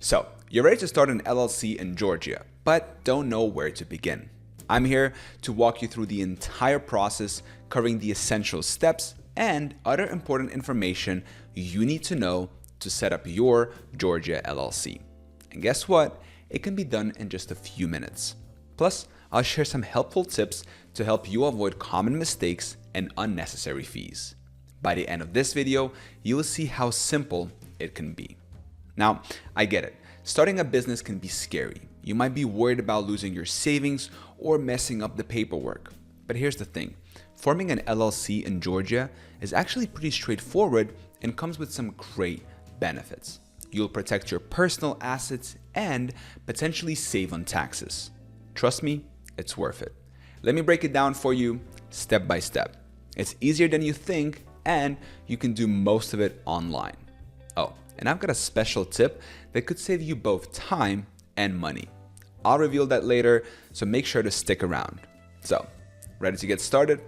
So, you're ready to start an LLC in Georgia, but don't know where to begin. I'm here to walk you through the entire process, covering the essential steps and other important information you need to know to set up your Georgia LLC. And guess what? It can be done in just a few minutes. Plus, I'll share some helpful tips to help you avoid common mistakes and unnecessary fees. By the end of this video, you will see how simple it can be. Now, I get it. Starting a business can be scary. You might be worried about losing your savings or messing up the paperwork. But here's the thing. Forming an LLC in Georgia is actually pretty straightforward and comes with some great benefits. You'll protect your personal assets and potentially save on taxes. Trust me, it's worth it. Let me break it down for you step by step. It's easier than you think, and you can do most of it online. Oh, and I've got a special tip that could save you both time and money. I'll reveal that later, so make sure to stick around. So, ready to get started?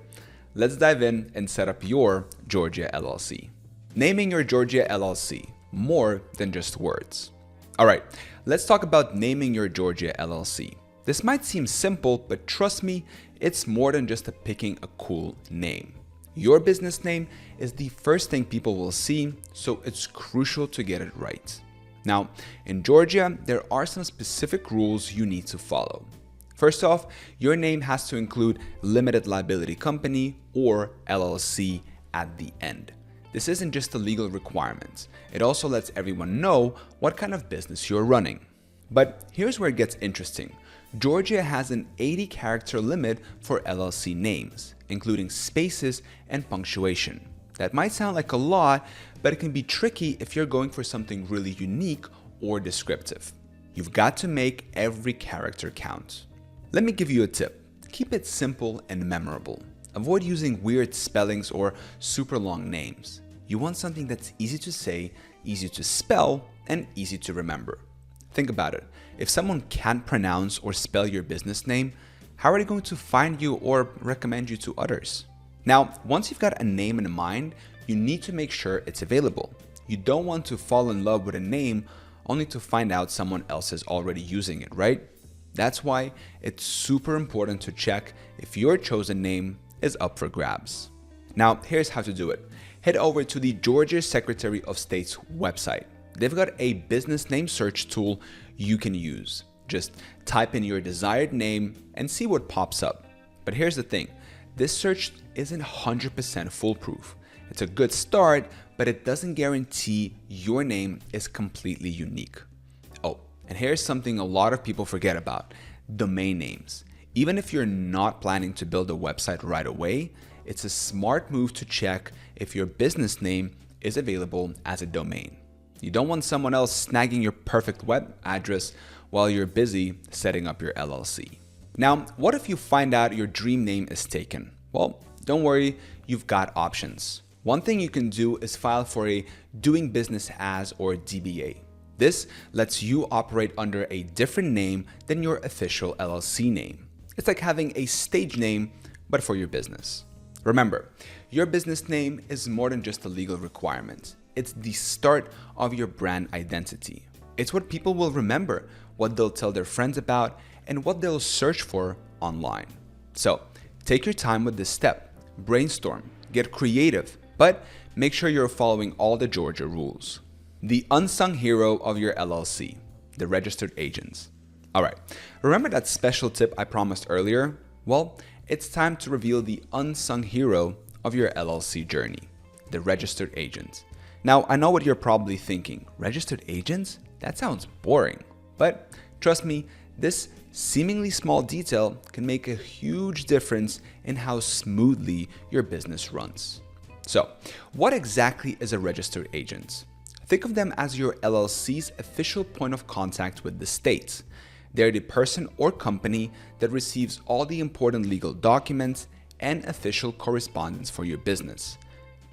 Let's dive in and set up your Georgia LLC. Naming your Georgia LLC, more than just words. All right, let's talk about naming your Georgia LLC. This might seem simple, but trust me, it's more than just picking a cool name. Your business name is the first thing people will see, so it's crucial to get it right. Now, in Georgia, there are some specific rules you need to follow. First off, your name has to include limited liability company or LLC at the end. This isn't just a legal requirement. It also lets everyone know what kind of business you're running. But here's where it gets interesting. Georgia has an 80-character limit for LLC names, including spaces and punctuation. That might sound like a lot, but it can be tricky if you're going for something really unique or descriptive. You've got to make every character count. Let me give you a tip. Keep it simple and memorable. Avoid using weird spellings or super long names. You want something that's easy to say, easy to spell, and easy to remember. Think about it. If someone can't pronounce or spell your business name, how are they going to find you or recommend you to others? Now, once you've got a name in mind, you need to make sure it's available. You don't want to fall in love with a name only to find out someone else is already using it, right? That's why it's super important to check if your chosen name is up for grabs. Now, here's how to do it. Head over to the Georgia Secretary of State's website. They've got a business name search tool you can use. Just type in your desired name and see what pops up. But here's the thing, this search isn't 100% foolproof. It's a good start, but it doesn't guarantee your name is completely unique. Oh, and here's something a lot of people forget about, domain names. Even if you're not planning to build a website right away, it's a smart move to check if your business name is available as a domain. You don't want someone else snagging your perfect web address while you're busy setting up your LLC. Now, what if you find out your dream name is taken? Well, don't worry, you've got options. One thing you can do is file for a doing business as or DBA. This lets you operate under a different name than your official LLC name. It's like having a stage name, but for your business. Remember, your business name is more than just a legal requirement. It's the start of your brand identity. It's what people will remember, what they'll tell their friends about, and what they'll search for online. So, take your time with this step. Brainstorm, get creative, but make sure you're following all the Georgia rules. The unsung hero of your LLC, the registered agents. All right, remember that special tip I promised earlier? Well, it's time to reveal the unsung hero of your LLC journey, the registered agent. Now, I know what you're probably thinking. Registered agents? That sounds boring. But trust me, this seemingly small detail can make a huge difference in how smoothly your business runs. So, what exactly is a registered agent? Think of them as your LLC's official point of contact with the state. They're the person or company that receives all the important legal documents and official correspondence for your business.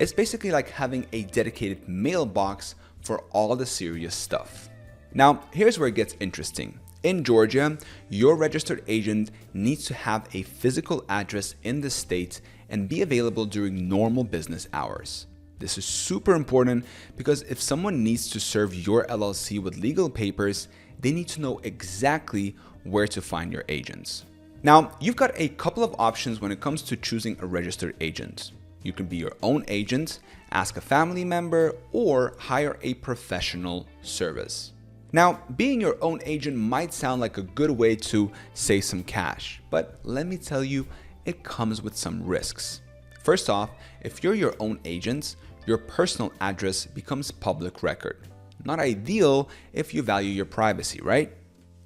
It's basically like having a dedicated mailbox for all the serious stuff. Now, here's where it gets interesting. In Georgia, your registered agent needs to have a physical address in the state and be available during normal business hours. This is super important because if someone needs to serve your LLC with legal papers, they need to know exactly where to find your agents. Now, you've got a couple of options when it comes to choosing a registered agent. You can be your own agent, ask a family member, or hire a professional service. Now, being your own agent might sound like a good way to save some cash, but let me tell you, it comes with some risks. First off, if you're your own agent, your personal address becomes public record. Not ideal if you value your privacy, right?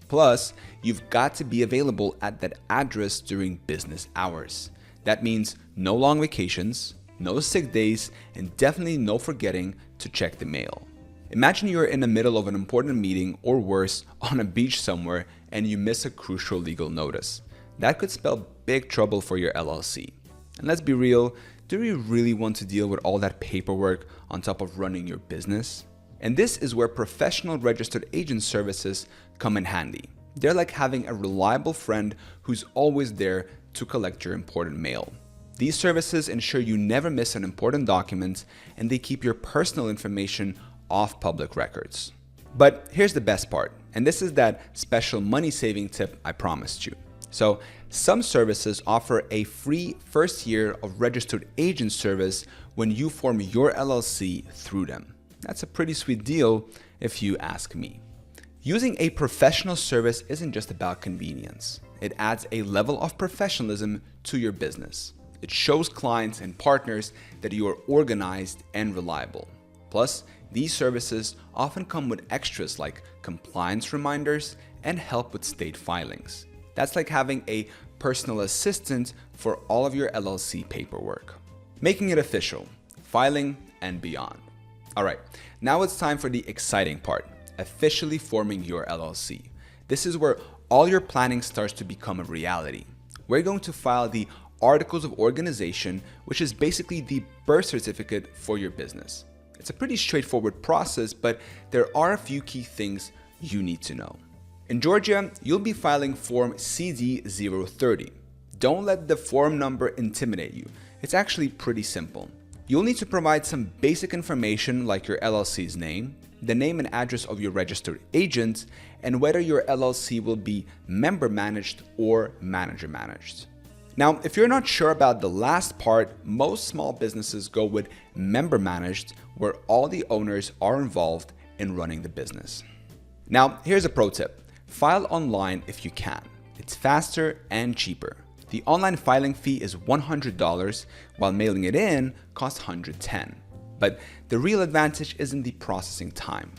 Plus, you've got to be available at that address during business hours. That means no long vacations, no sick days, and definitely no forgetting to check the mail. Imagine you're in the middle of an important meeting or worse, on a beach somewhere and you miss a crucial legal notice. That could spell big trouble for your LLC. And let's be real, do you really want to deal with all that paperwork on top of running your business? And this is where professional registered agent services come in handy. They're like having a reliable friend who's always there to collect your important mail. These services ensure you never miss an important document and they keep your personal information off public records. But here's the best part, and this is that special money saving tip I promised you. So some services offer a free first year of registered agent service when you form your LLC through them. That's a pretty sweet deal if you ask me. Using a professional service isn't just about convenience. It adds a level of professionalism to your business. It shows clients and partners that you are organized and reliable. Plus, these services often come with extras like compliance reminders and help with state filings. That's like having a personal assistant for all of your LLC paperwork. Making it official, filing, and beyond. All right, now it's time for the exciting part, officially forming your LLC. This is where all your planning starts to become a reality. We're going to file the Articles of Organization, which is basically the birth certificate for your business. It's a pretty straightforward process, but there are a few key things you need to know. In Georgia, you'll be filing Form CD030. Don't let the form number intimidate you. It's actually pretty simple. You'll need to provide some basic information like your LLC's name, the name and address of your registered agent, and whether your LLC will be member managed or manager managed. Now, if you're not sure about the last part, most small businesses go with member managed, where all the owners are involved in running the business. Now, here's a pro tip. File online if you can. It's faster and cheaper. The online filing fee is $100, while mailing it in costs $110. But the real advantage isn't the processing time.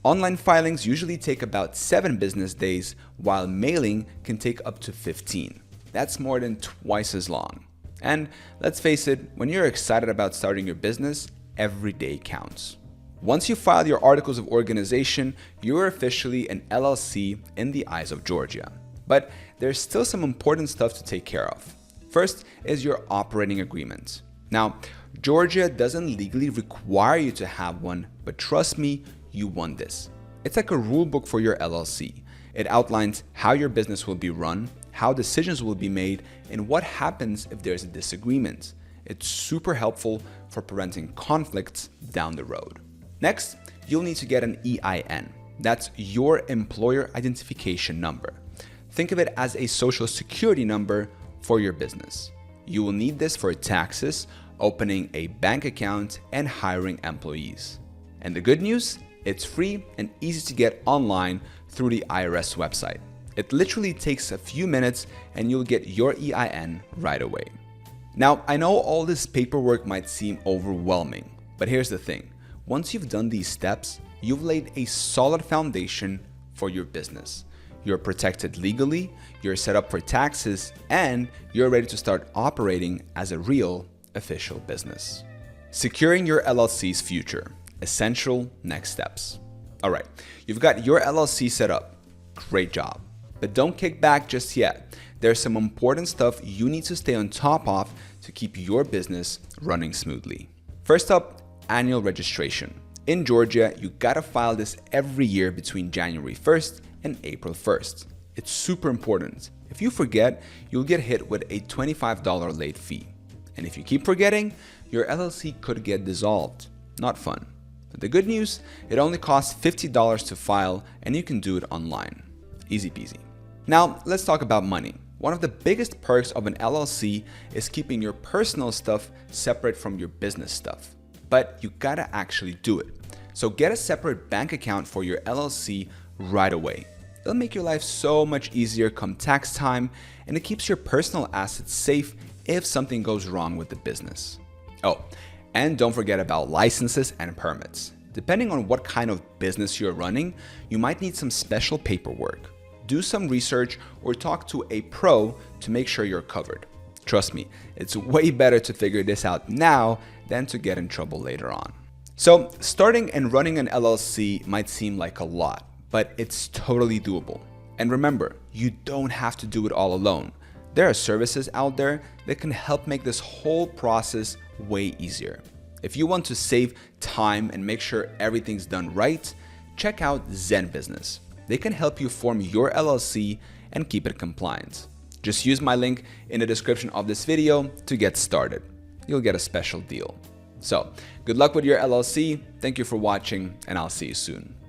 Online filings usually take about 7 business days, while mailing can take up to 15. That's more than twice as long. And let's face it, when you're excited about starting your business, every day counts. Once you file your Articles of Organization, you're officially an LLC in the eyes of Georgia. But there's still some important stuff to take care of. First is your operating agreement. Now, Georgia doesn't legally require you to have one, but trust me, you want this. It's like a rule book for your LLC. It outlines how your business will be run, how decisions will be made, and what happens if there's a disagreement. It's super helpful for preventing conflicts down the road. Next, you'll need to get an EIN. That's your employer identification number. Think of it as a social security number for your business. You will need this for taxes, opening a bank account, and hiring employees. And the good news? It's free and easy to get online through the IRS website. It literally takes a few minutes and you'll get your EIN right away. Now, I know all this paperwork might seem overwhelming, but here's the thing. Once you've done these steps, you've laid a solid foundation for your business. You're protected legally, you're set up for taxes, and you're ready to start operating as a real official business. Securing your LLC's future. Essential next steps. All right, you've got your LLC set up. Great job. But don't kick back just yet. There's some important stuff you need to stay on top of to keep your business running smoothly. First up, annual registration. In Georgia, you gotta file this every year between January 1st and April 1st. It's super important. If you forget, you'll get hit with a $25 late fee. And if you keep forgetting, your LLC could get dissolved. Not fun. But the good news, it only costs $50 to file and you can do it online. Easy peasy. Now, let's talk about money. One of the biggest perks of an LLC is keeping your personal stuff separate from your business stuff. But you gotta actually do it. So get a separate bank account for your LLC right away. It'll make your life so much easier come tax time, and it keeps your personal assets safe if something goes wrong with the business. Oh, and don't forget about licenses and permits. Depending on what kind of business you're running, you might need some special paperwork. Do some research or talk to a pro to make sure you're covered. Trust me, it's way better to figure this out now than to get in trouble later on. So, starting and running an LLC might seem like a lot, but it's totally doable. And remember, you don't have to do it all alone. There are services out there that can help make this whole process way easier. If you want to save time and make sure everything's done right, check out Zen Business. They can help you form your LLC and keep it compliant. Just use my link in the description of this video to get started. You'll get a special deal. So, good luck with your LLC. Thank you for watching, and I'll see you soon.